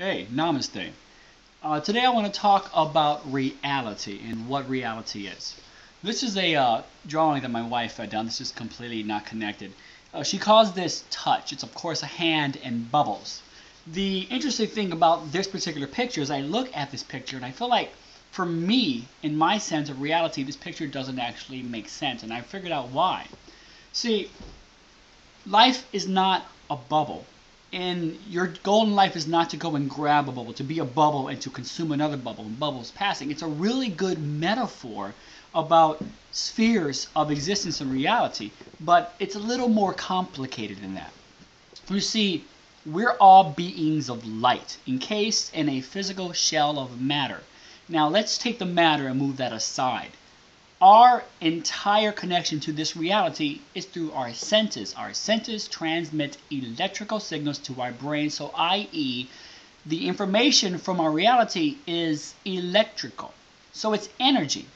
Hey, namaste. Today I want to talk about reality and what reality is. This is a drawing that my wife had done. This is completely not connected. She calls this touch. It's of course a hand and bubbles. The interesting thing about this particular picture is I look at this picture and I feel like for me, in my sense of reality, this picture doesn't actually make sense, and I figured out why. See, life is not a bubble. And your goal in life is not to go and grab a bubble, to be a bubble and to consume another bubble, and bubbles passing. It's a really good metaphor about spheres of existence and reality, but it's a little more complicated than that. You see, we're all beings of light, encased in a physical shell of matter. Now let's take the matter and move that aside. Our entire connection to this reality is through our senses. Our senses transmit electrical signals to our brain, so i.e., the information from our reality is electrical. So it's energy.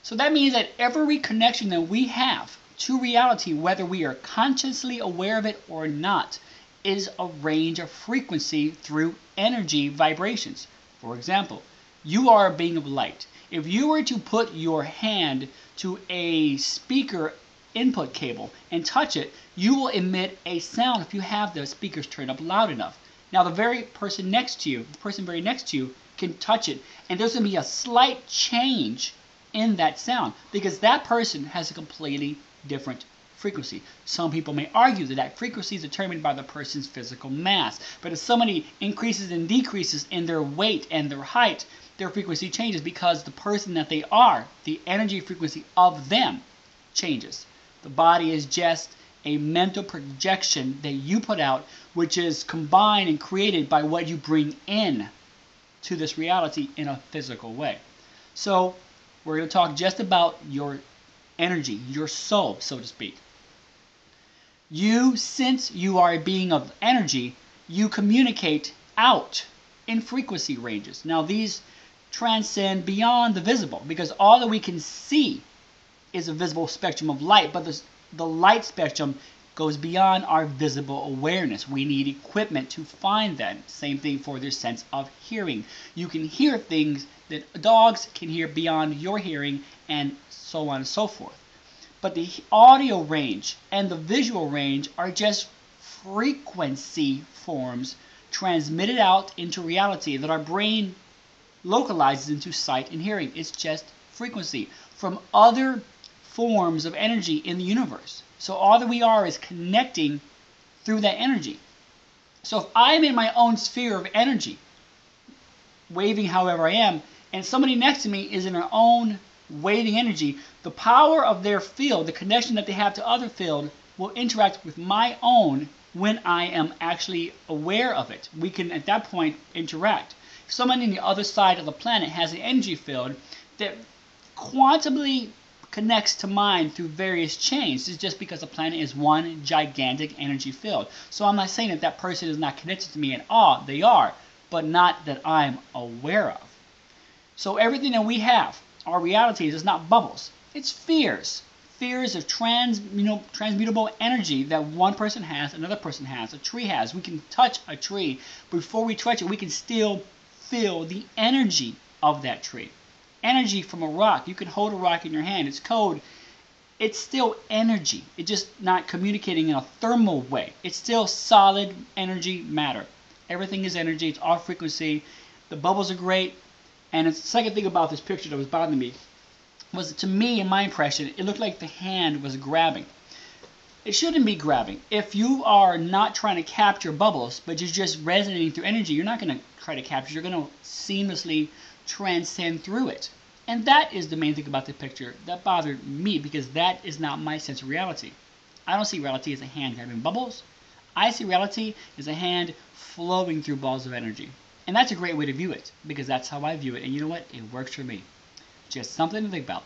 So that means that every connection that we have to reality, whether we are consciously aware of it or not, is a range of frequency through energy vibrations. For example, you are a being of light. If you were to put your hand to a speaker input cable and touch it, you will emit a sound if you have the speakers turned up loud enough. Now the very person next to you, can touch it, and there's going to be a slight change in that sound because that person has a completely different frequency. Some people may argue that that frequency is determined by the person's physical mass, but if somebody increases and decreases in their weight and their height, their frequency changes because the person that they are, the energy frequency of them, changes. The body is just a mental projection that you put out, which is combined and created by what you bring in to this reality in a physical way. So we're going to talk just about your energy, your soul, so to speak. You, since you are a being of energy, you communicate out in frequency ranges. Now these transcend beyond the visible because all that we can see is a visible spectrum of light, but the light spectrum goes beyond our visible awareness. We need equipment to find that. Same thing for their sense of hearing. You can hear things that dogs can hear beyond your hearing, and so on and so forth. But the audio range and the visual range are just frequency forms transmitted out into reality that our brain localizes into sight and hearing. It's just frequency from other forms of energy in the universe. So all that we are is connecting through that energy. So if I'm in my own sphere of energy, waving however I am, and somebody next to me is in their own waving energy, the power of their field, the connection that they have to other field, will interact with my own when I am actually aware of it. We can at that point interact. Someone in the other side of the planet has an energy field that quantumly connects to mine through various chains. It's just because the planet is one gigantic energy field. So I'm not saying that that person is not connected to me at all. They are, but not that I'm aware of. So everything that we have, our realities, is not bubbles. It's spheres. Spheres of transmutable energy that one person has, another person has, a tree has. We can touch a tree. Before we touch it, we can still feel the energy of that tree. Energy from a rock. You can hold a rock in your hand. It's cold. It's still energy. It's just not communicating in a thermal way. It's still solid energy matter. Everything is energy. It's all frequency. The bubbles are great. And the second thing about this picture that was bothering me was, to me, in my impression, it looked like the hand was grabbing. It shouldn't be grabbing. If you are not trying to capture bubbles, but you're just resonating through energy, you're not going to try to capture. You're going to seamlessly transcend through it. And that is the main thing about the picture that bothered me, because that is not my sense of reality. I don't see reality as a hand grabbing bubbles. I see reality as a hand flowing through balls of energy. And that's a great way to view it, because that's how I view it. And you know what? It works for me. Just something to think about.